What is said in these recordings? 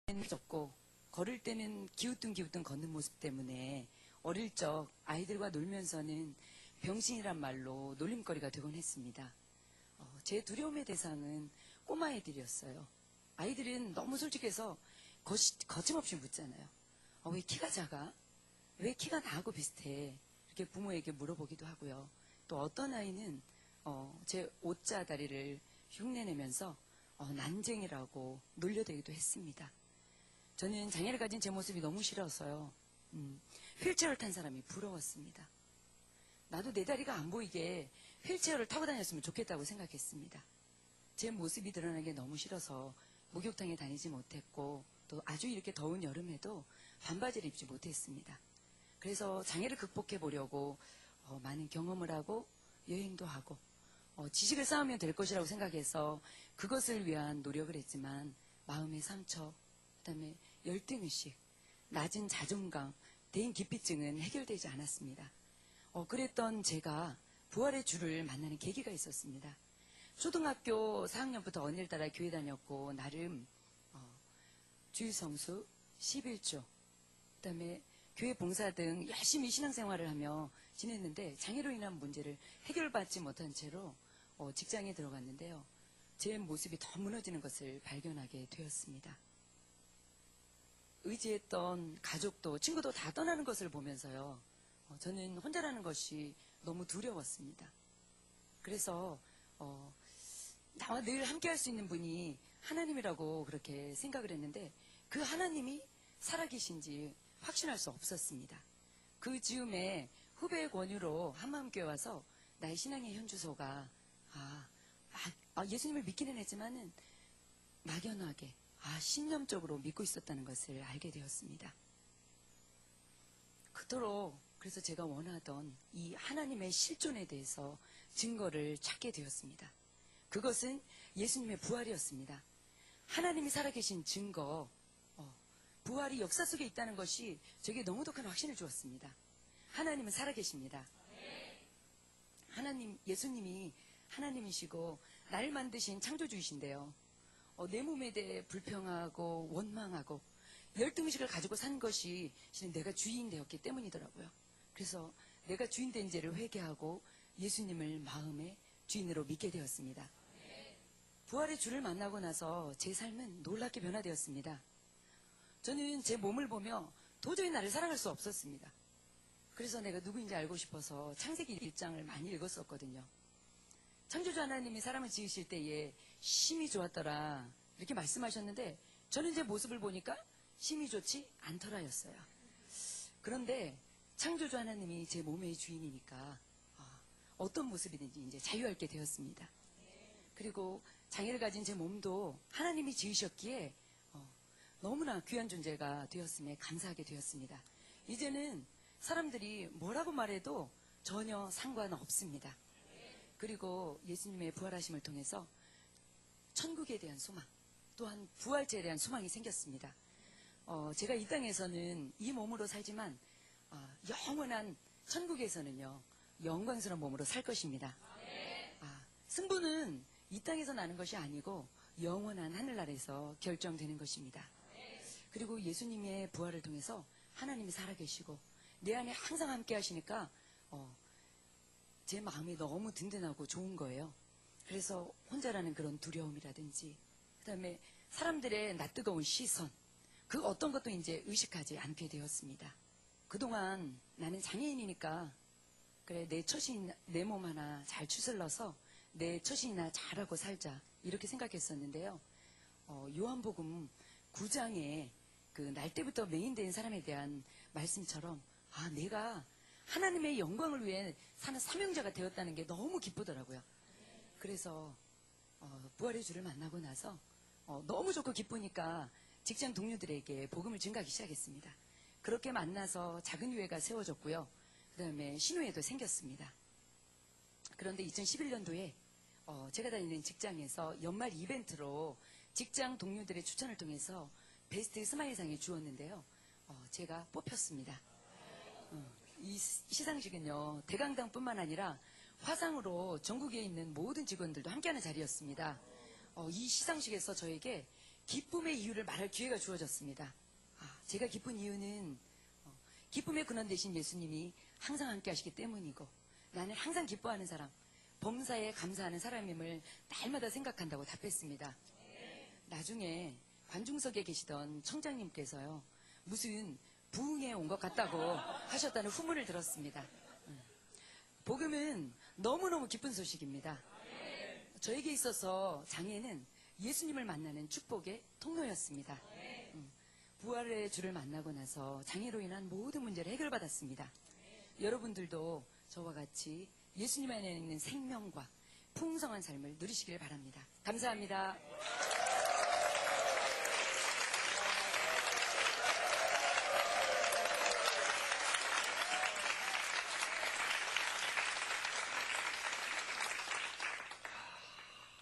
졌고 걸을 때는 기우뚱기우뚱 걷는 모습 때문에 어릴 적 아이들과 놀면서는 병신이란 말로 놀림거리가 되곤 했습니다. 제 두려움의 대상은 꼬마아이들이었어요. 아이들은 너무 솔직해서 거침없이 묻잖아요. 왜 키가 작아? 왜 키가 나하고 비슷해? 이렇게 부모에게 물어보기도 하고요. 또 어떤 아이는 제 옷자다리를 흉내내면서 난쟁이라고 놀려대기도 했습니다. 저는 장애를 가진 제 모습이 너무 싫어서요. 휠체어를 탄 사람이 부러웠습니다. 나도 내 다리가 안 보이게 휠체어를 타고 다녔으면 좋겠다고 생각했습니다. 제 모습이 드러나는 게 너무 싫어서 목욕탕에 다니지 못했고 또 아주 이렇게 더운 여름에도 반바지를 입지 못했습니다. 그래서 장애를 극복해 보려고 많은 경험을 하고 여행도 하고 지식을 쌓으면 될 것이라고 생각해서 그것을 위한 노력을 했지만 마음의 상처, 그다음에 열등의식, 낮은 자존감, 대인기피증은 해결되지 않았습니다. 그랬던 제가 부활의 주를 만나는 계기가 있었습니다. 초등학교 4학년부터 언니를 따라 교회 다녔고 나름 주일성수, 11조, 그다음에 교회 봉사 등 열심히 신앙생활을 하며 지냈는데 장애로 인한 문제를 해결받지 못한 채로 직장에 들어갔는데요. 제 모습이 더 무너지는 것을 발견하게 되었습니다. 의지했던 가족도 친구도 다 떠나는 것을 보면서요. 저는 혼자라는 것이 너무 두려웠습니다. 그래서 나와 늘 함께 할 수 있는 분이 하나님이라고 그렇게 생각을 했는데 그 하나님이 살아계신지 확신할 수 없었습니다. 그 즈음에 후배의 권유로 한마음교회 와서 나의 신앙의 현주소가 예수님을 믿기는 했지만은 막연하게 신념적으로 믿고 있었다는 것을 알게 되었습니다. 그토록 그래서 제가 원하던 이 하나님의 실존에 대해서 증거를 찾게 되었습니다. 그것은 예수님의 부활이었습니다. 하나님이 살아계신 증거, 부활이 역사 속에 있다는 것이 저에게 너무 독한 확신을 주었습니다. 하나님은 살아계십니다. 예수님이 하나님이시고 나를 만드신 창조주이신데요. 내 몸에 대해 불평하고 원망하고 열등의식을 가지고 산 것이 실은 내가 주인 되었기 때문이더라고요. 그래서 내가 주인 된 죄를 회개하고 예수님을 마음의 주인으로 믿게 되었습니다. 부활의 주를 만나고 나서 제 삶은 놀랍게 변화되었습니다. 저는 제 몸을 보며 도저히 나를 사랑할 수 없었습니다. 그래서 내가 누구인지 알고 싶어서 창세기 1장을 많이 읽었었거든요. 창조주 하나님이 사람을 지으실 때에 심이 좋았더라 이렇게 말씀하셨는데 저는 제 모습을 보니까 심이 좋지 않더라였어요. 그런데 창조주 하나님이 제 몸의 주인이니까 어떤 모습이든지 이제 자유할게 되었습니다. 그리고 장애를 가진 제 몸도 하나님이 지으셨기에 너무나 귀한 존재가 되었음에 감사하게 되었습니다. 이제는 사람들이 뭐라고 말해도 전혀 상관없습니다. 그리고 예수님의 부활하심을 통해서 천국에 대한 소망, 또한 부활체에 대한 소망이 생겼습니다. 제가 이 땅에서는 이 몸으로 살지만 영원한 천국에서는요 영광스러운 몸으로 살 것입니다. 승부는 이 땅에서 나는 것이 아니고 영원한 하늘나라에서 결정되는 것입니다. 그리고 예수님의 부활을 통해서 하나님이 살아계시고 내 안에 항상 함께 하시니까 제 마음이 너무 든든하고 좋은 거예요. 그래서 혼자라는 그런 두려움이라든지 그 다음에 사람들의 낯뜨거운 시선 그 어떤 것도 이제 의식하지 않게 되었습니다. 그동안 나는 장애인이니까 그래 내 몸 하나 잘 추슬러서 내 처신이나 잘하고 살자 이렇게 생각했었는데요. 요한복음 9장에 그 날 때부터 메인된 사람에 대한 말씀처럼 내가 하나님의 영광을 위해 사는 사명자가 되었다는 게 너무 기쁘더라고요. 그래서 부활의 주를 만나고 나서 너무 좋고 기쁘니까 직장 동료들에게 복음을 증가하기 시작했습니다. 그렇게 만나서 작은 교회가 세워졌고요. 그 다음에 신우회도 생겼습니다. 그런데 2011년도에 제가 다니는 직장에서 연말 이벤트로 직장 동료들의 추천을 통해서 베스트 스마일상을 주었는데요. 제가 뽑혔습니다. 이 시상식은요 대강당뿐만 아니라 화상으로 전국에 있는 모든 직원들도 함께하는 자리였습니다. 이 시상식에서 저에게 기쁨의 이유를 말할 기회가 주어졌습니다. 제가 기쁜 이유는 기쁨의 근원 되신 예수님이 항상 함께 하시기 때문이고, 나는 항상 기뻐하는 사람, 범사에 감사하는 사람임을 날마다 생각한다고 답했습니다. 나중에 관중석에 계시던 청장님께서요, 무슨 부흥에 온 것 같다고 하셨다는 후문을 들었습니다. 복음은 너무너무 기쁜 소식입니다. 저에게 있어서 장애는 예수님을 만나는 축복의 통로였습니다. 부활의 주를 만나고 나서 장애로 인한 모든 문제를 해결받았습니다. 여러분들도 저와 같이 예수님 안에 있는 생명과 풍성한 삶을 누리시길 바랍니다. 감사합니다.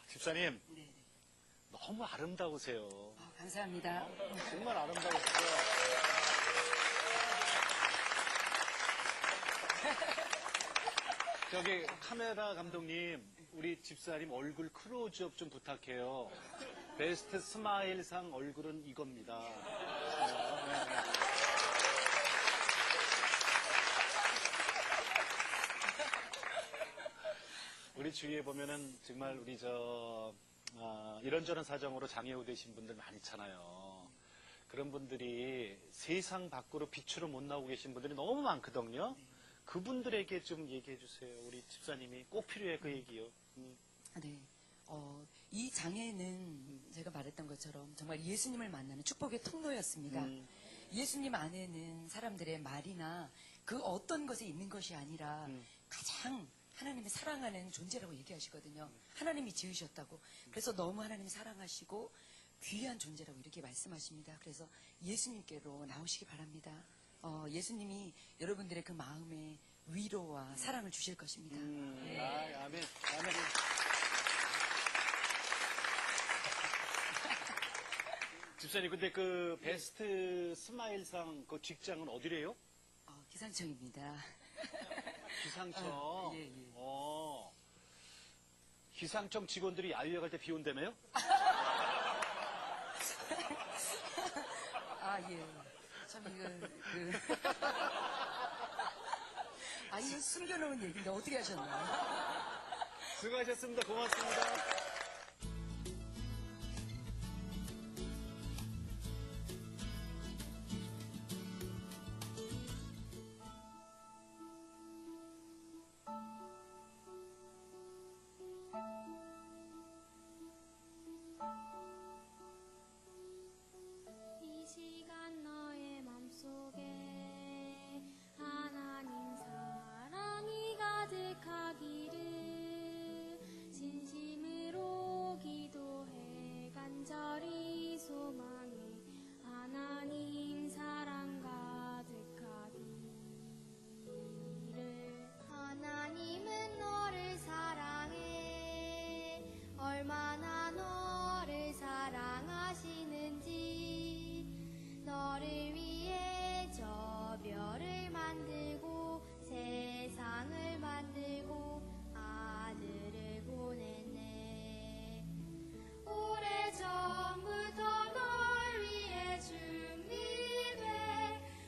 집사님, 네. 너무 아름다우세요. 감사합니다. 정말 아름다우시고요. 저기 카메라 감독님, 우리 집사님 얼굴 클로즈업 좀 부탁해요. 베스트 스마일상 얼굴은 이겁니다. 우리 주위에 보면은 정말 우리 이런저런 사정으로 장애우 되신 분들 많잖아요. 그런 분들이 세상 밖으로 빛으로 못 나오고 계신 분들이 너무 많거든요. 그분들에게 좀 얘기해 주세요. 우리 집사님이 꼭 필요해, 그 얘기요. 네. 이 장애는 제가 말했던 것처럼 정말 예수님을 만나는 축복의 통로였습니다. 예수님 안에는 사람들의 말이나 그 어떤 것에 있는 것이 아니라 가장 하나님이 사랑하는 존재라고 얘기하시거든요. 하나님이 지으셨다고. 그래서 너무 하나님이 사랑하시고 귀한 존재라고 이렇게 말씀하십니다. 그래서 예수님께로 나오시기 바랍니다. 예수님이 여러분들의 그 마음에 위로와 사랑을 주실 것입니다. 아멘. 아멘. 집사님, 근데 그 베스트 스마일상 그 직장은 어디래요? 기상청입니다. 기상청. 예. 기상청 직원들이 야유회 갈 때 비 온다며요? 예. 참, 이거 숨겨놓은 얘기인데 어떻게 하셨나요? 수고하셨습니다. 고맙습니다. 이 시간 너의 맘속에 하나님 사랑이 가득하기를 진심으로 기도해 간절히 소망해 하나님 사랑 가득하기를. 하나님은 너를 사랑해 얼마나 너를 사랑하시는지. 너를 위해 저 별을 만들고 세상을 만들고 아들을 보냈네. 오래전부터 널 위해 준비돼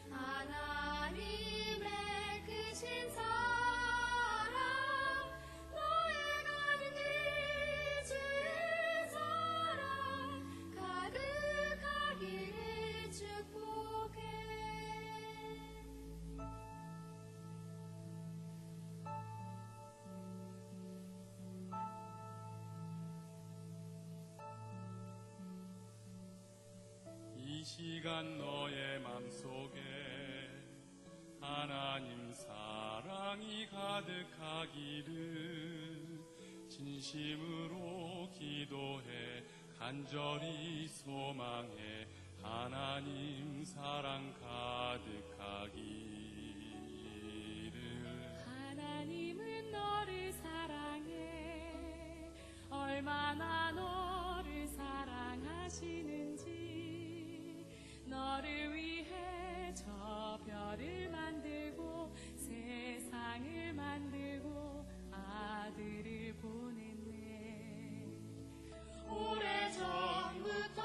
하나님의 크신 사랑. 너의 가는 길 주의 사랑 가득하기를 축복해. 이 시간 너의 맘속에 하나님 사랑이 가득하기를 진심으로 기도해 간절히 소망해 하나님 사랑 가득하기를. 하나님은 너를 사랑해 얼마나 너를 사랑하시는지. 너를 위해 저 별을 만들고 세상을 만들고 아들을 보냈네. 오래전부터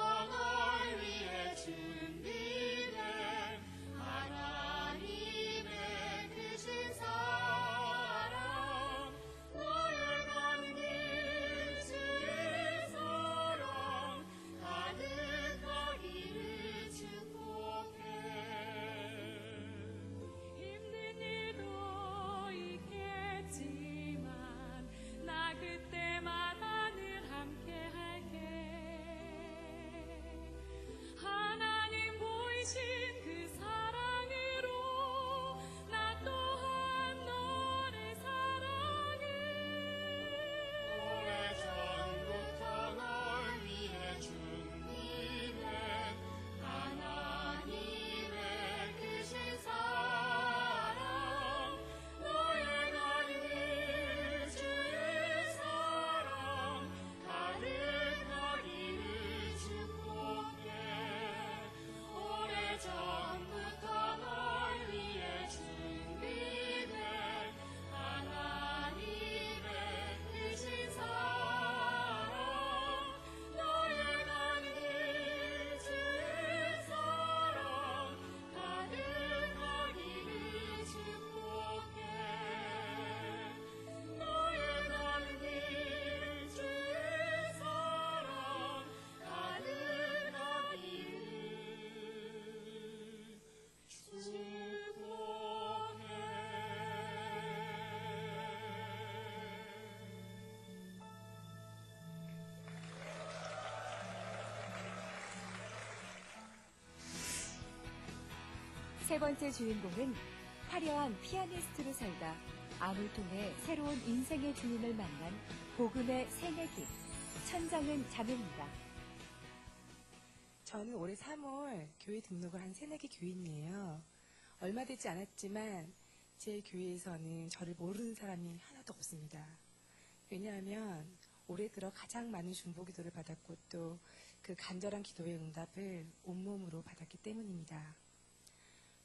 세 번째 주인공은 화려한 피아니스트로 살다 암을 통해 새로운 인생의 주인을 만난 복음의 새내기, 천장은 자매입니다. 저는 올해 3월 교회 등록을 한 새내기 교인이에요. 얼마 되지 않았지만 제 교회에서는 저를 모르는 사람이 하나도 없습니다. 왜냐하면 올해 들어 가장 많은 중보기도를 받았고 또 그 간절한 기도의 응답을 온몸으로 받았기 때문입니다.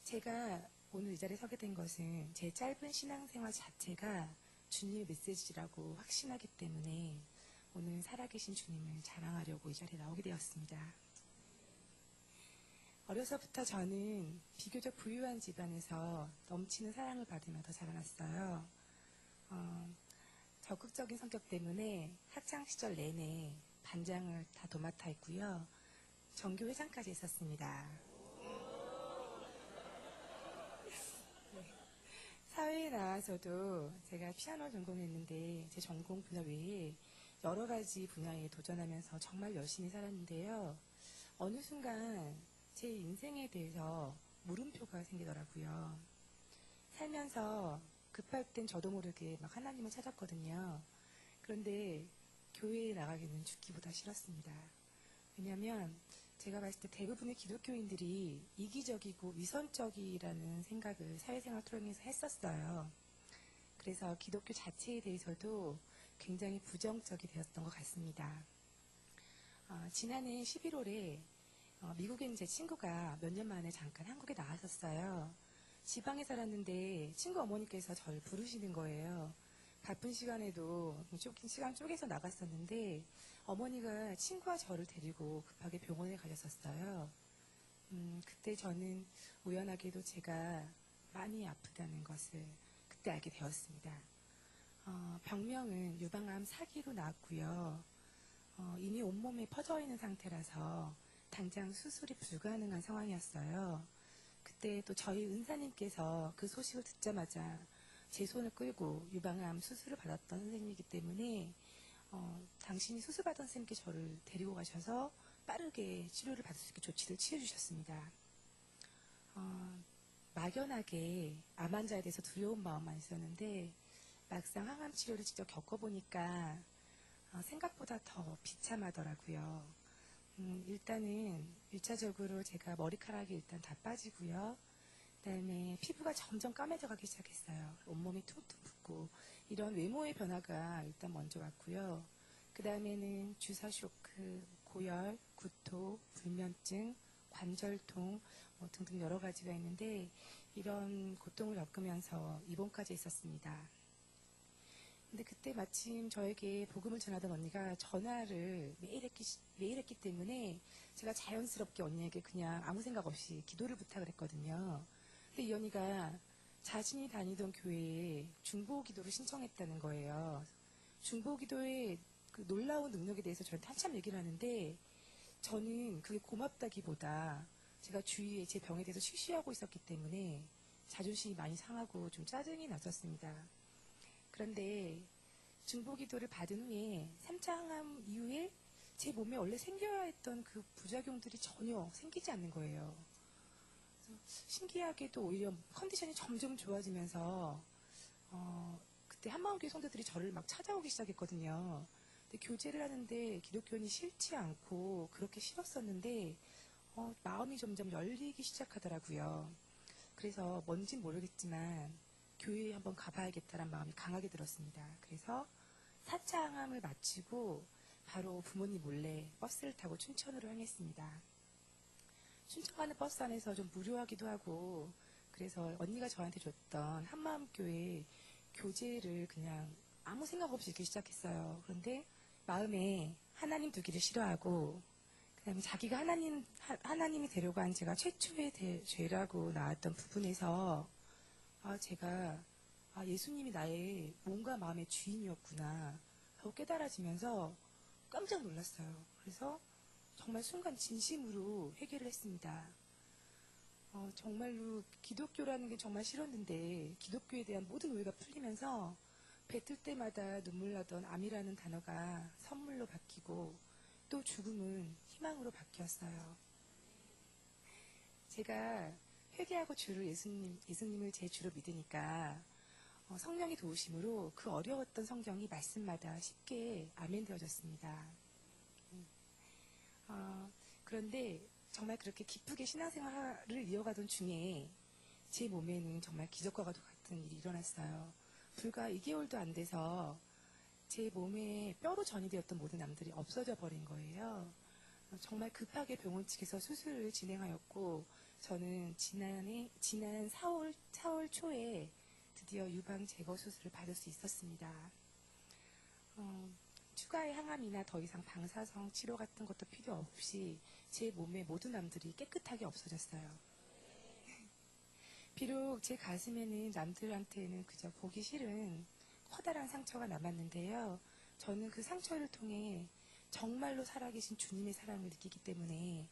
제가 오늘 이 자리에 서게 된 것은 제 짧은 신앙생활 자체가 주님의 메시지라고 확신하기 때문에 오늘 살아계신 주님을 자랑하려고 이 자리에 나오게 되었습니다. 어려서부터 저는 비교적 부유한 집안에서 넘치는 사랑을 받으면서 자라났어요. 적극적인 성격 때문에 학창시절 내내 반장을 다 도맡아 했고요. 전교회장까지 했었습니다. 사회에 나와서도 제가 피아노를 전공했는데 제 전공 분야 외에 여러 가지 분야에 도전하면서 정말 열심히 살았는데요. 어느 순간 제 인생에 대해서 물음표가 생기더라고요. 살면서 급할 땐 저도 모르게 막 하나님을 찾았거든요. 그런데 교회에 나가기는 죽기보다 싫었습니다. 왜냐하면 제가 봤을 때 대부분의 기독교인들이 이기적이고 위선적이라는 생각을 사회생활 통해서 했었어요. 그래서 기독교 자체에 대해서도 굉장히 부정적이 되었던 것 같습니다. 지난해 11월에 미국에 있는 제 친구가 몇 년 만에 잠깐 한국에 나왔었어요. 지방에 살았는데 친구 어머니께서 저를 부르시는 거예요. 바쁜 시간에도 시간 쪼개서 나갔었는데 어머니가 친구와 저를 데리고 급하게 병원에 가셨었어요. 그때 저는 우연하게도 제가 많이 아프다는 것을 그때 알게 되었습니다. 병명은 유방암 4기로 나왔고요. 이미 온몸에 퍼져 있는 상태라서 당장 수술이 불가능한 상황이었어요. 그때 또 저희 은사님께서 그 소식을 듣자마자 제 손을 끌고 유방암 수술을 받았던 선생님이기 때문에 당신이 수술받은 선생님께 저를 데리고 가셔서 빠르게 치료를 받을 수 있게 조치를 취해주셨습니다. 막연하게 암 환자에 대해서 두려운 마음만 있었는데 막상 항암 치료를 직접 겪어보니까 생각보다 더 비참하더라고요. 일단은 1차적으로 제가 머리카락이 일단 다 빠지고요. 그다음에 피부가 점점 까매져 가기 시작했어요. 온몸이 퉁퉁 붓고 이런 외모의 변화가 일단 먼저 왔고요. 그 다음에는 주사 쇼크, 고열, 구토, 불면증, 관절통 등등 여러 가지가 있는데 이런 고통을 겪으면서 입원까지 했었습니다. 근데 그때 마침 저에게 복음을 전하던 언니가 전화를 매일 했기 때문에 제가 자연스럽게 언니에게 그냥 아무 생각 없이 기도를 부탁을 했거든요. 근데 이 언니가 자신이 다니던 교회에 중보기도를 신청했다는 거예요. 중보기도의 그 놀라운 능력에 대해서 저한테 한참 얘기를 하는데 저는 그게 고맙다기보다 제가 주위에 제 병에 대해서 쉬쉬하고 있었기 때문에 자존심이 많이 상하고 좀 짜증이 났었습니다. 그런데 중보기도를 받은 후에 3차 항암 이후에 제 몸에 원래 생겨야 했던 그 부작용들이 전혀 생기지 않는 거예요. 신기하게도 오히려 컨디션이 점점 좋아지면서 그때 한마음교회 성도들이 저를 막 찾아오기 시작했거든요. 근데 교제를 하는데 기독교인이 싫지 않고 그렇게 싫었었는데 마음이 점점 열리기 시작하더라고요. 그래서 뭔진 모르겠지만 교회에 한번 가봐야겠다는 마음이 강하게 들었습니다. 그래서 4차 항암을 마치고 바로 부모님 몰래 버스를 타고 춘천으로 향했습니다. 춘천 가는 버스 안에서 좀 무료하기도 하고 그래서 언니가 저한테 줬던 한마음교회 교재를 그냥 아무 생각 없이 읽기 시작했어요. 그런데 마음에 하나님 두기를 싫어하고 그다음에 자기가 하나님이 데려간 제가 최초의 죄라고 나왔던 부분에서 제가 예수님이 나의 몸과 마음의 주인이었구나 하고 깨달아지면서 깜짝 놀랐어요. 그래서 정말 순간 진심으로 회개를 했습니다. 정말로 기독교라는 게 정말 싫었는데 기독교에 대한 모든 오해가 풀리면서 뱉을 때마다 눈물 나던 암이라는 단어가 선물로 바뀌고 또 죽음은 희망으로 바뀌었어요. 제가 회개하고 예수님을 제 주로 믿으니까 성령의 도우심으로 그 어려웠던 성경이 말씀마다 쉽게 아멘 되어졌습니다. 그런데 정말 그렇게 기쁘게 신앙생활을 이어가던 중에 제 몸에는 정말 기적과 같은 일이 일어났어요. 불과 2개월도 안 돼서 제 몸에 뼈로 전이되었던 모든 암들이 없어져 버린 거예요. 정말 급하게 병원 측에서 수술을 진행하였고 저는 지난 4월 초에 드디어 유방 제거 수술을 받을 수 있었습니다. 추가의 항암이나 더 이상 방사성 치료 같은 것도 필요 없이 제 몸의 모든 암들이 깨끗하게 없어졌어요. 비록 제 가슴에는 남들한테는 그저 보기 싫은 커다란 상처가 남았는데요. 저는 그 상처를 통해 정말로 살아계신 주님의 사랑을 느끼기 때문에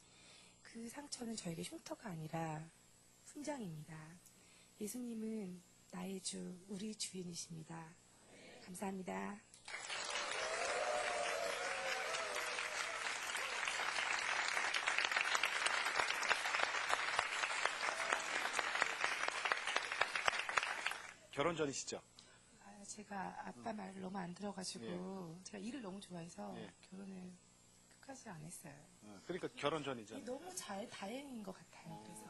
그 상처는 저에게 흉터가 아니라 훈장입니다. 예수님은 나의 주, 우리 주인이십니다. 감사합니다. 결혼 전이시죠? 제가 아빠 말을 너무 안 들어가지고 제가 일을 너무 좋아해서 예. 결혼을 끝까지 안 했어요. 그러니까 결혼 전이잖아요. 너무 다행인 것 같아요. 그래서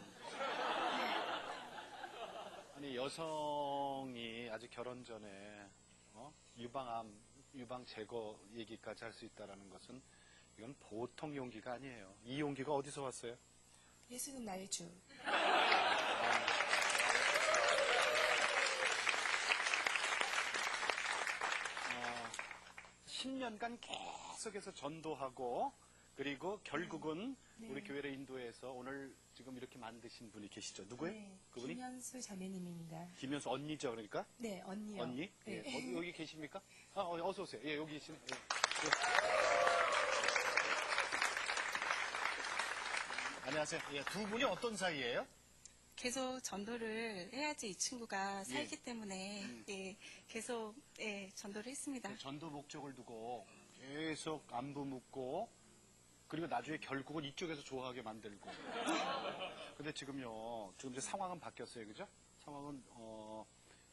아니 여성이 아직 결혼 전에 유방 제거 얘기까지 할 수 있다라는 것은 이건 보통 용기가 아니에요. 이 용기가 어디서 왔어요? 예수는 나의 주. 10년간 계속해서 전도하고 그리고 결국은 네. 우리 교회를 인도해서 오늘 지금 이렇게 만드신 분이 계시죠. 누구예요? 네, 그분이? 김현수 자매님입니다. 김현수 언니죠, 그러니까? 네, 언니요. 언니? 네. 예, 여기 계십니까? 어서 오세요. 예, 여기 계신. 예. 안녕하세요. 예, 두 분이 어떤 사이예요? 계속 전도를 해야지 이 친구가 살기 때문에 예, 계속 전도를 했습니다. 전도 목적을 두고 계속 안부 묻고 그리고 나중에 결국은 이쪽에서 좋아하게 만들고. 근데 지금요, 지금 이제 상황은 바뀌었어요, 그죠? 상황은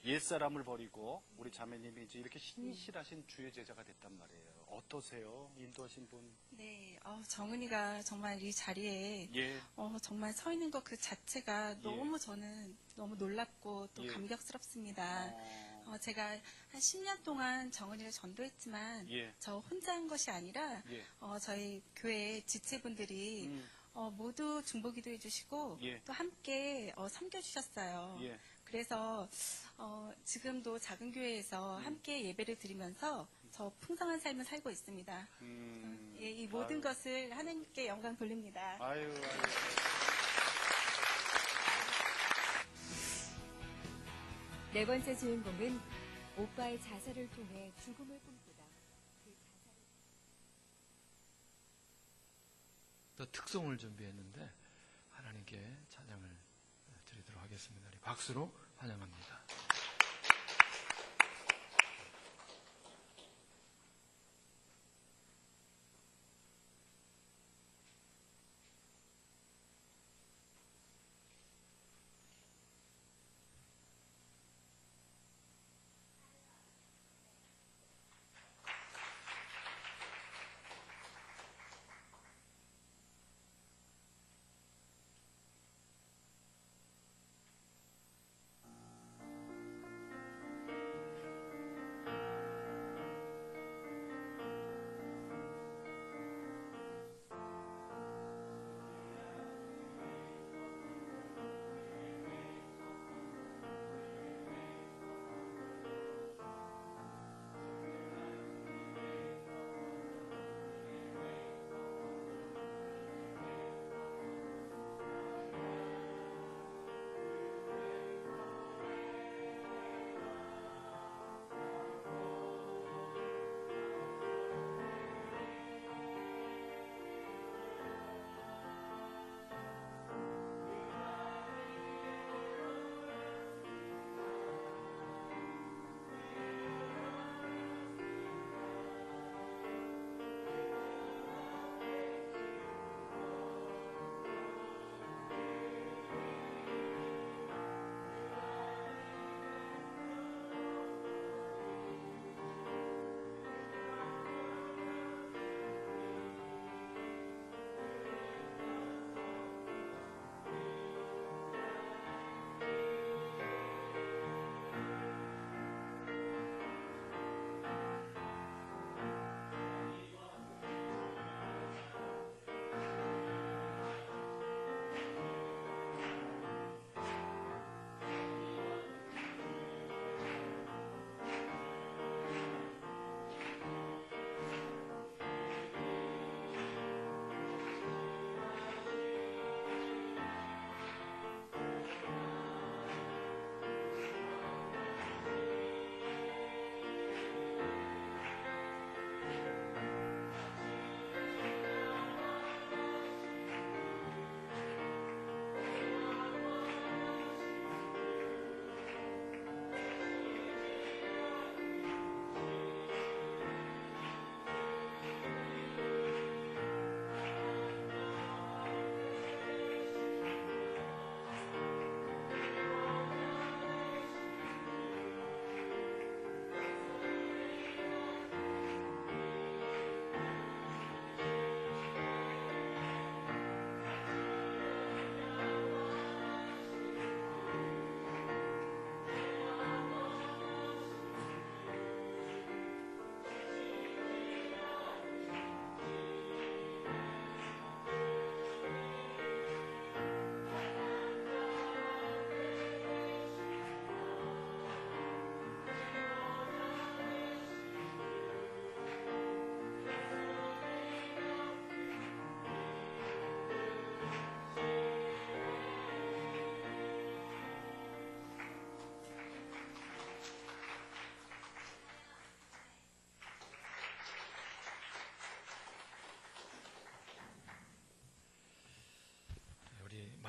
옛사람을 버리고 우리 자매님이 이제 이렇게 신실하신 주의 제자가 됐단 말이에요. 어떠세요? 인도하신 분? 네, 정은이가 정말 이 자리에 예. 정말 서 있는 것 그 자체가 너무 저는 너무 놀랍고 또 예. 감격스럽습니다. 제가 한 10년 동안 정은이를 전도했지만 예. 저 혼자 한 것이 아니라 예. 저희 교회 지체분들이 모두 중보기도 해주시고 예. 또 함께 섬겨주셨어요. 예. 그래서 지금도 작은 교회에서 함께 예배를 드리면서 저 풍성한 삶을 살고 있습니다. 예, 이 모든 아유. 것을 하나님께 영광 돌립니다. 아유. 네 번째 주인공은 오빠의 자살을 통해 죽음을 꿈꾸다. 그 자살을 더 특송을 준비했는데 하나님께 찬양을 드리도록 하겠습니다. 우리 박수로 환영합니다.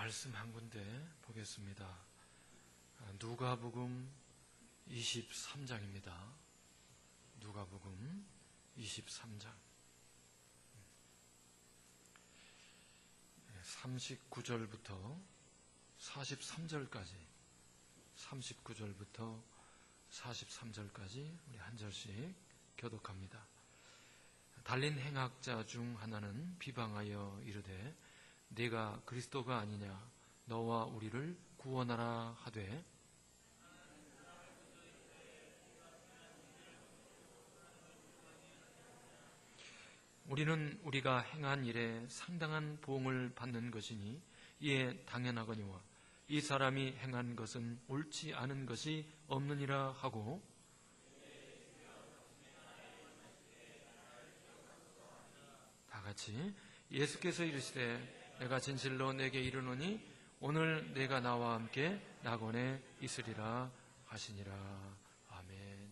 말씀 한 군데 보겠습니다. 누가복음 23장입니다. 누가복음 23장 39절부터 43절까지 39절부터 43절까지 우리 한 절씩 교독합니다. 달린 행악자 중 하나는 비방하여 이르되 네가 그리스도가 아니냐 너와 우리를 구원하라 하되 우리는 우리가 행한 일에 상당한 보응을 받는 것이니 이에 당연하거니와 이 사람이 행한 것은 옳지 않은 것이 없느니라 하고 다 같이 예수께서 이르시되 내가 진실로 내게 이르노니 오늘 내가 나와 함께 낙원에 있으리라 하시니라. 아멘.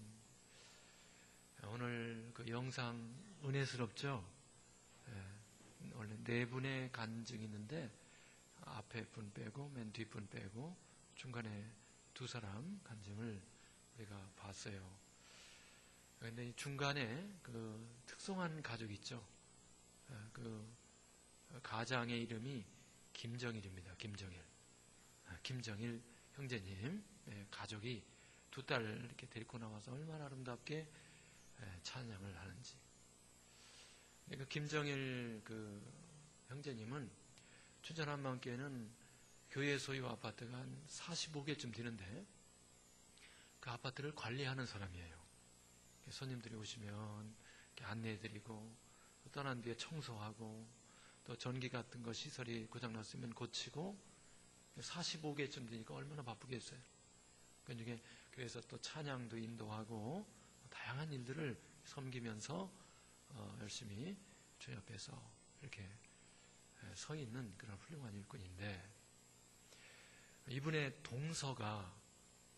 오늘 그 영상 은혜스럽죠? 원래 네 분의 간증이 있는데 앞에 분 빼고 맨 뒷분 빼고 중간에 두 사람 간증을 우리가 봤어요. 그런데 중간에 그 특송한 가족 있죠? 그 가장의 이름이 김정일입니다. 김정일. 김정일 형제님 가족이 두 딸 이렇게 데리고 나와서 얼마나 아름답게 찬양을 하는지. 그 김정일 그 형제님은 춘천한마음교회는 교회 소유 아파트가 한 45개쯤 되는데 그 아파트를 관리하는 사람이에요. 손님들이 오시면 안내해드리고 떠난 뒤에 청소하고 또 전기 같은 거 시설이 고장났으면 고치고 45개쯤 되니까 얼마나 바쁘겠어요. 그 중에 교회에서 또 찬양도 인도하고 다양한 일들을 섬기면서 열심히 주 옆에서 이렇게 서 있는 그런 훌륭한 일꾼인데 이분의 동서가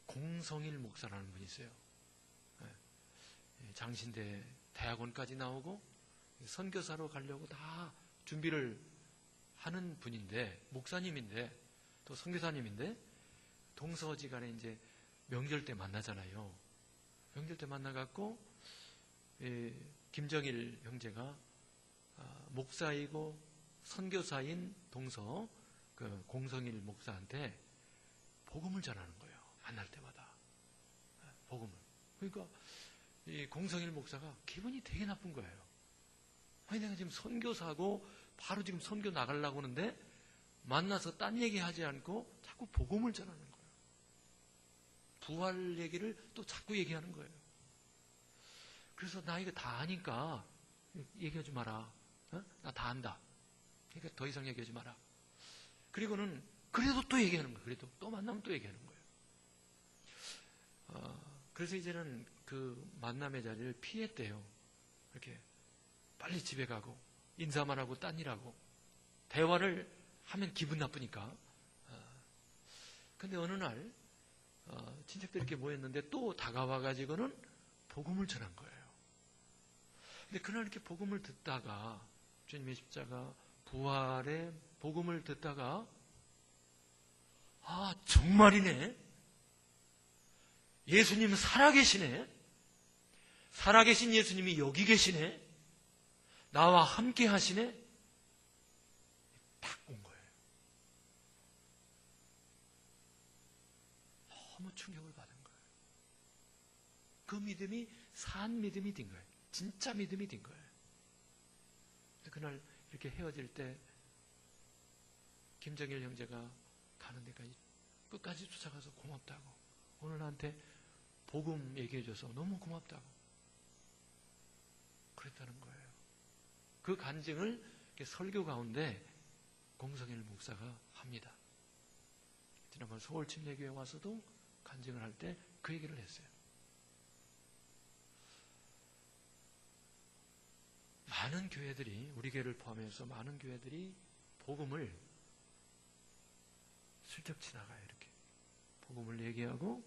공성일 목사라는 분이 있어요. 장신대 대학원까지 나오고 선교사로 가려고 다 준비를 하는 분인데 목사님인데 또 선교사님인데 동서지간에 이제 명절 때 만나잖아요. 명절 때 만나갖고 김정일 형제가 목사이고 선교사인 동서 그 공성일 목사한테 복음을 전하는 거예요. 만날 때마다 복음을. 그러니까 이 공성일 목사가 기분이 되게 나쁜 거예요. 아니 내가 지금 선교사고 바로 지금 선교 나가려고 하는데 만나서 딴 얘기하지 않고 자꾸 복음을 전하는 거예요. 부활 얘기를 또 자꾸 얘기하는 거예요. 그래서 나 이거 다 아니까 얘기하지 마라. 나 다 안다. 그러니까 더 이상 얘기하지 마라. 그리고는 그래도 또 얘기하는 거예요. 그래도 또 만나면 또 얘기하는 거예요. 그래서 이제는 그 만남의 자리를 피했대요. 이렇게 빨리 집에 가고 인사만 하고 딴 일하고 대화를 하면 기분 나쁘니까. 근데 어느 날 친척들이 이렇게 모였는데 또 다가와가지고는 복음을 전한 거예요. 근데 그날 이렇게 복음을 듣다가 주님의 십자가 부활의 복음을 듣다가 아 정말이네. 예수님 살아계시네. 살아계신 예수님이 여기 계시네. 나와 함께 하시네. 딱 온 거예요. 너무 충격을 받은 거예요. 그 믿음이 산 믿음이 된 거예요. 진짜 믿음이 된 거예요. 그날 이렇게 헤어질 때 김정일 형제가 가는 데까지 끝까지 쫓아가서 고맙다고 오늘 나한테 복음 얘기해줘서 너무 고맙다고 그랬다는 거예요. 그 간증을 설교 가운데 공성일 목사가 합니다. 지난번 서울 침례교회 와서도 간증을 할 때 그 얘기를 했어요. 많은 교회들이 우리 교회를 포함해서 많은 교회들이 복음을 슬쩍 지나가요. 이렇게 복음을 얘기하고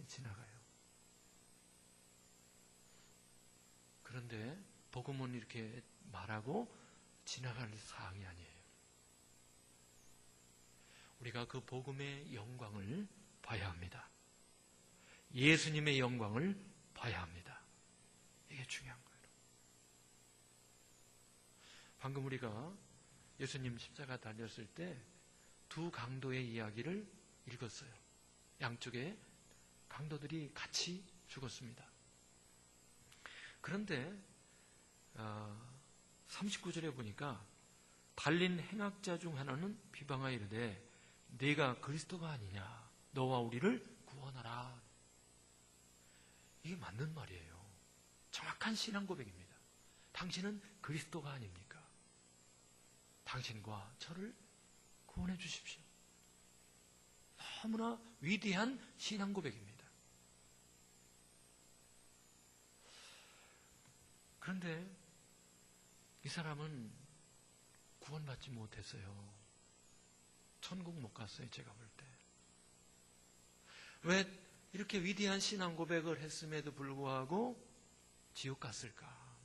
지나가요. 그런데 복음은 이렇게 말하고 지나갈 사항이 아니에요. 우리가 그 복음의 영광을 봐야 합니다. 예수님의 영광을 봐야 합니다. 이게 중요한 거예요. 방금 우리가 예수님 십자가 달렸을 때 두 강도의 이야기를 읽었어요. 양쪽에 강도들이 같이 죽었습니다. 그런데 39절에 보니까 달린 행악자 중 하나는 비방하여 이르되 네가 그리스도가 아니냐, 너와 우리를 구원하라. 이게 맞는 말이에요. 정확한 신앙 고백입니다. 당신은 그리스도가 아닙니까? 당신과 저를 구원해 주십시오. 너무나 위대한 신앙 고백입니다. 그런데 이 사람은 구원받지 못했어요. 천국 못 갔어요, 제가 볼 때. 왜 이렇게 위대한 신앙 고백을 했음에도 불구하고 지옥 갔을까?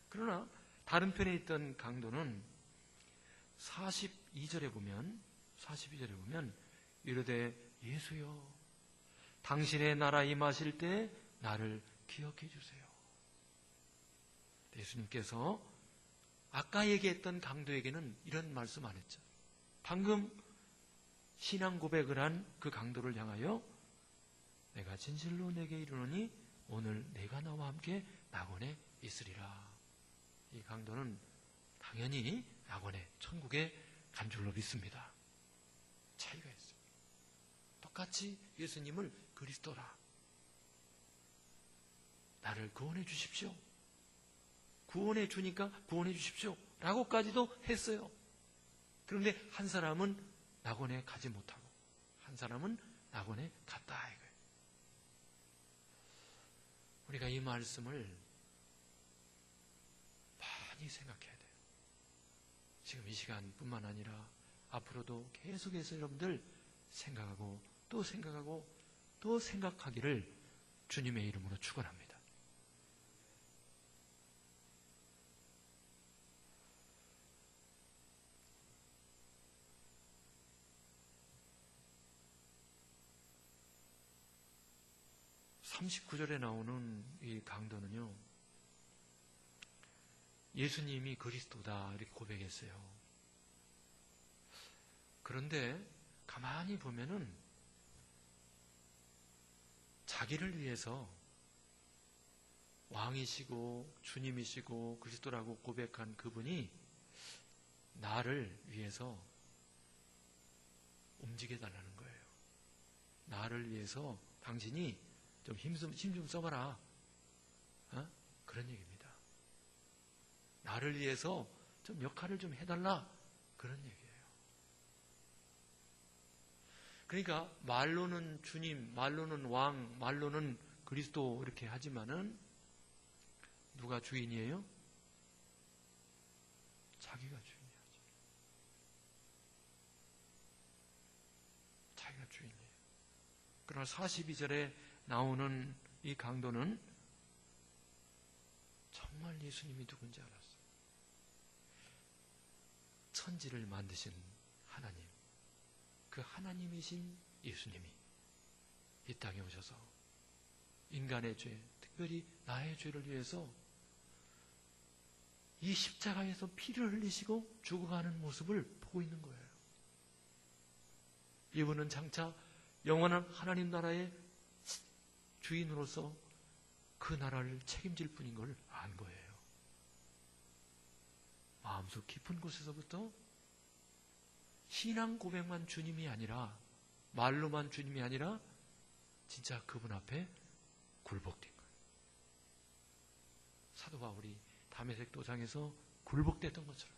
그러나 다른 편에 있던 강도는 42절에 보면 이르되 예수여, 당신의 나라 임하실 때 나를 기억해 주세요. 예수님께서 아까 얘기했던 강도에게는 이런 말씀 안 했죠. 방금 신앙 고백을 한 그 강도를 향하여 내가 진실로 내게 이르노니 오늘 내가 나와 함께 낙원에 있으리라. 이 강도는 당연히 낙원에, 천국에 간 줄로 믿습니다. 차이가 있어요. 똑같이 예수님을 그리스도라, 나를 구원해 주십시오, 구원해 주니까 구원해 주십시오 라고까지도 했어요. 그런데 한 사람은 낙원에 가지 못하고 한 사람은 낙원에 갔다 이거예요. 우리가 이 말씀을 많이 생각해야 돼요. 지금 이 시간뿐만 아니라 앞으로도 계속해서 여러분들 생각하고 또 생각하고 또 생각하기를 주님의 이름으로 축원합니다. (39절에) 나오는 이 강도는요, 예수님이 그리스도다 이렇게 고백했어요. 그런데 가만히 보면은 자기를 위해서 왕이시고 주님이시고 그리스도라고 고백한 그분이 나를 위해서 움직여 달라는 거예요. 나를 위해서 당신이 좀 힘 좀 써봐라. 그런 얘기입니다. 나를 위해서 좀 역할을 좀 해달라. 그런 얘기예요. 그러니까 말로는 주님, 말로는 왕, 말로는 그리스도 이렇게 하지만은 누가 주인이에요? 자기가 주인이야죠. 자기가 주인이에요. 그러나 42절에 나오는 이 강도는 정말 예수님이 누군지 알았어요. 천지를 만드신 하나님, 그 하나님이신 예수님이 이 땅에 오셔서 인간의 죄, 특별히 나의 죄를 위해서 이 십자가에서 피를 흘리시고 죽어가는 모습을 보고 있는 거예요. 이분은 장차 영원한 하나님 나라의 주인으로서 그 나라를 책임질 뿐인 걸 안 거예요. 마음속 깊은 곳에서부터 신앙 고백만 주님이 아니라, 말로만 주님이 아니라 진짜 그분 앞에 굴복된 거예요. 사도 바울이 다메섹 도상에서 굴복됐던 것처럼,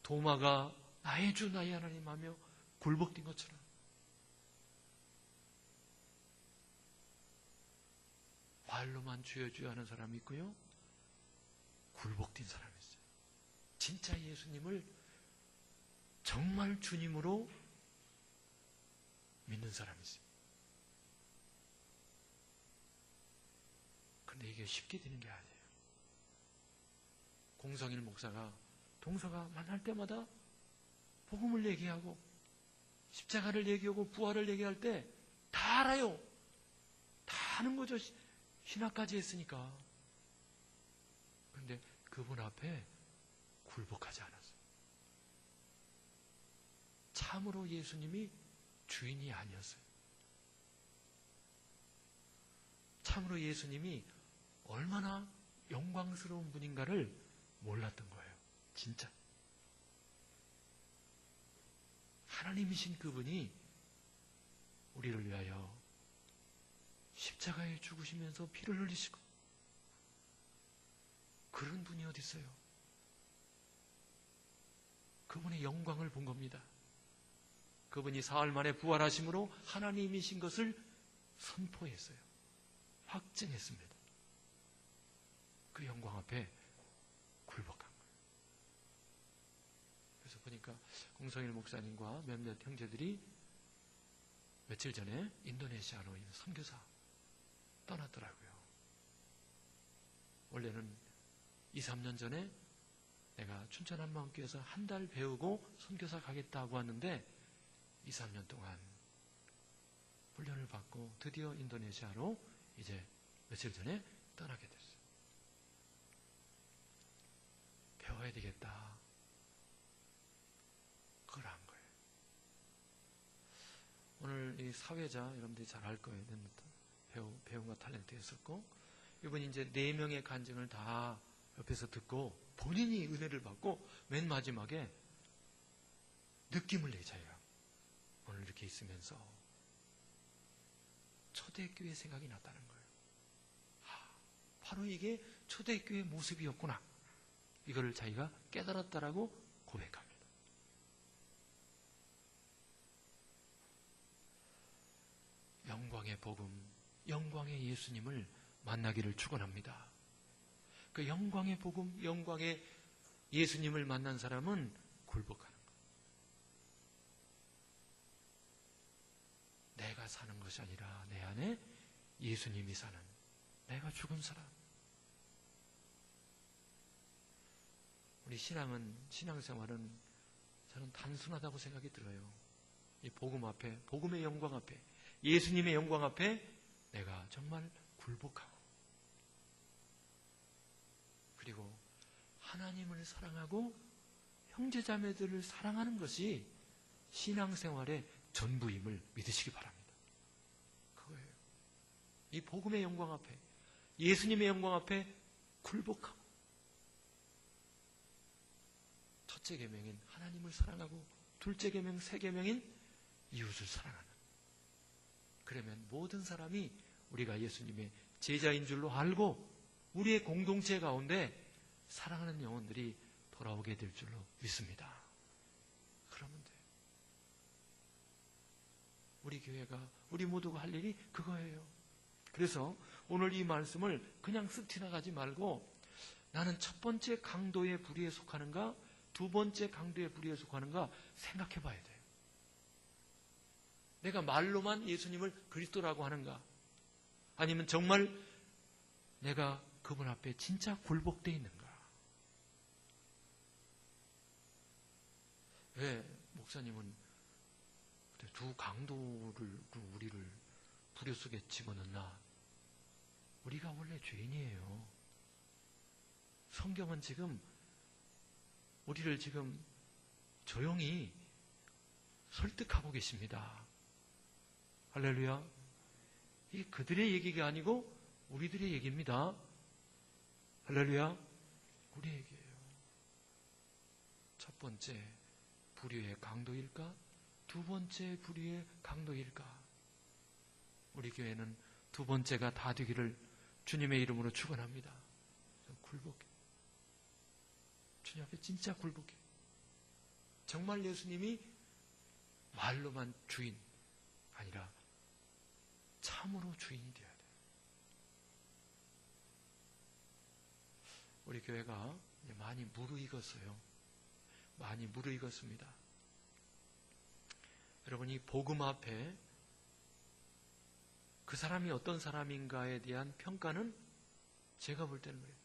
도마가 나의 주 나의 하나님 하며 굴복된 것처럼, 말로만 주여 주여 하는 사람이 있고요, 굴복된 사람이 있어요. 진짜 예수님을 정말 주님으로 믿는 사람이 있어요. 그런데 이게 쉽게 되는 게 아니에요. 공성일 목사가 동서가 만날 때마다 복음을 얘기하고 십자가를 얘기하고 부활을 얘기할 때 다 알아요. 다 아는 거죠. 신학까지 했으니까. 그런데 그분 앞에 굴복하지 않았어요. 참으로 예수님이 주인이 아니었어요. 참으로 예수님이 얼마나 영광스러운 분인가를 몰랐던 거예요. 진짜. 하나님이신 그분이 우리를 위하여 십자가에 죽으시면서 피를 흘리시고 그런 분이 어디 있어요? 그분의 영광을 본 겁니다. 그분이 사흘 만에 부활하심으로 하나님이신 것을 선포했어요. 확증했습니다. 그 영광 앞에 굴복한 거예요. 그래서 보니까 공성일 목사님과 몇몇 형제들이 며칠 전에 인도네시아로 선교사 떠났더라고요. 원래는 2, 3년 전에 내가 춘천한마음교회에서 한 달 배우고 선교사 가겠다고 하는데 2, 3년 동안 훈련을 받고 드디어 인도네시아로 이제 며칠 전에 떠나게 됐어요. 배워야 되겠다. 그걸 한 거예요. 오늘 이 사회자 여러분들이 잘 알 거예요. 배움과 탤런트 했었고 이분이 이제 4명의 간증을 다 옆에서 듣고 본인이 은혜를 받고 맨 마지막에 느낌을 내 자기가 오늘 이렇게 있으면서 초대교회 생각이 났다는 거예요. 바로 이게 초대교회 모습이었구나. 이거를 자기가 깨달았다라고 고백합니다. 영광의 복음, 영광의 예수님을 만나기를 축원합니다. 그 영광의 복음, 영광의 예수님을 만난 사람은 굴복하는 거예요. 내가 사는 것이 아니라 내 안에 예수님이 사는, 내가 죽은 사람. 우리 신앙생활은 저는 단순하다고 생각이 들어요. 이 복음 앞에, 복음의 영광 앞에, 예수님의 영광 앞에 내가 정말 굴복하고 그리고 하나님을 사랑하고 형제자매들을 사랑하는 것이 신앙생활의 전부임을 믿으시기 바랍니다. 그거예요. 이 복음의 영광 앞에, 예수님의 영광 앞에 굴복하고 첫째 계명인 하나님을 사랑하고 둘째 계명, 세 계명인 이웃을 사랑하는. 그러면 모든 사람이 우리가 예수님의 제자인 줄로 알고 우리의 공동체 가운데 사랑하는 영혼들이 돌아오게 될 줄로 믿습니다. 그러면 돼요. 우리 교회가, 우리 모두가 할 일이 그거예요. 그래서 오늘 이 말씀을 그냥 쓱 지나가지 말고 나는 첫 번째 강도의 부류에 속하는가, 두 번째 강도의 부류에 속하는가 생각해 봐야 돼요. 내가 말로만 예수님을 그리스도라고 하는가, 아니면 정말 내가 그분 앞에 진짜 굴복되어 있는가. 왜 목사님은 두 강도를 우리를 부류 속에 집어넣나? 우리가 원래 죄인이에요. 성경은 지금 우리를 지금 조용히 설득하고 계십니다. 할렐루야. 이게 그들의 얘기가 아니고 우리들의 얘기입니다. 할렐루야. 우리 얘기예요. 첫 번째 부류의 강도일까? 두 번째 부류의 강도일까? 우리 교회는 두 번째가 다 되기를 주님의 이름으로 축원합니다. 굴복해. 주님 앞에 진짜 굴복해. 정말 예수님이 말로만 주인 아니라 참으로 주인이 되어야 돼요. 우리 교회가 많이 무르익었어요. 많이 무르익었습니다. 여러분, 이 복음 앞에 그 사람이 어떤 사람인가에 대한 평가는 제가 볼 때는 그래요.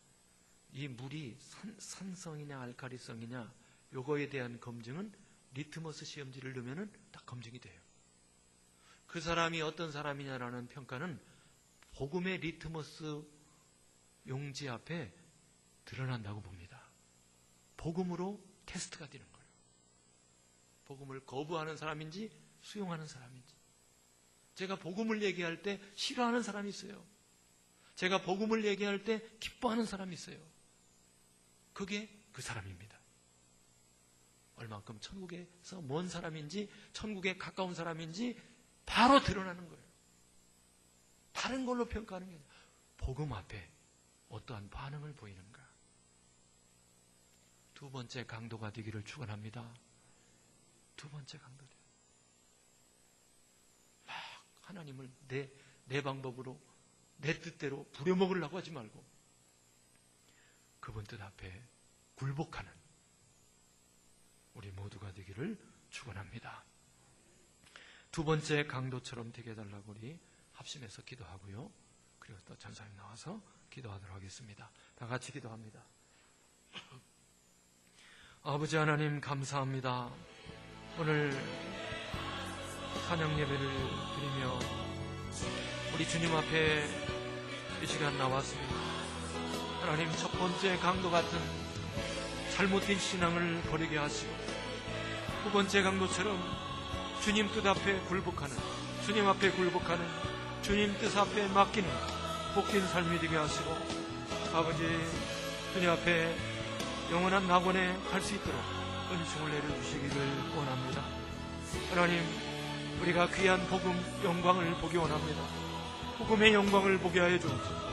이 물이 산성이냐 알칼리성이냐 요거에 대한 검증은 리트머스 시험지를 넣으면 딱 검증이 돼요. 그 사람이 어떤 사람이냐라는 평가는 복음의 리트머스 용지 앞에 드러난다고 봅니다. 복음으로 테스트가 되는 거예요. 복음을 거부하는 사람인지 수용하는 사람인지. 제가 복음을 얘기할 때 싫어하는 사람이 있어요. 제가 복음을 얘기할 때 기뻐하는 사람이 있어요. 그게 그 사람입니다. 얼만큼 천국에서 먼 사람인지 천국에 가까운 사람인지 바로 드러나는 거예요. 다른 걸로 평가하는 게 아니라 복음 앞에 어떠한 반응을 보이는가. 두 번째 강도가 되기를 축원합니다. 두 번째 강도죠. 막 하나님을 내 방법으로 내 뜻대로 부려먹으려고 하지 말고 그분 뜻 앞에 굴복하는 우리 모두가 되기를 축원합니다. 두 번째 강도처럼 되게 해달라고 우리 합심해서 기도하고요. 그리고 또 전사님 나와서 기도하도록 하겠습니다. 다 같이 기도합니다. 아버지 하나님 감사합니다. 오늘 찬양 예배를 드리며 우리 주님 앞에 이 시간 나왔습니다. 하나님 첫 번째 강도 같은 잘못된 신앙을 버리게 하시고 두 번째 강도처럼 주님 뜻 앞에 굴복하는 주님 앞에 굴복하는 주님 뜻 앞에 맡기는 복된 삶이 되게 하시고 아버지 주님 앞에 영원한 낙원에 갈 수 있도록 은총을 내려주시기를 원합니다. 하나님 우리가 귀한 복음 영광을 보기 원합니다. 복음의 영광을 보게 하여 주옵소서.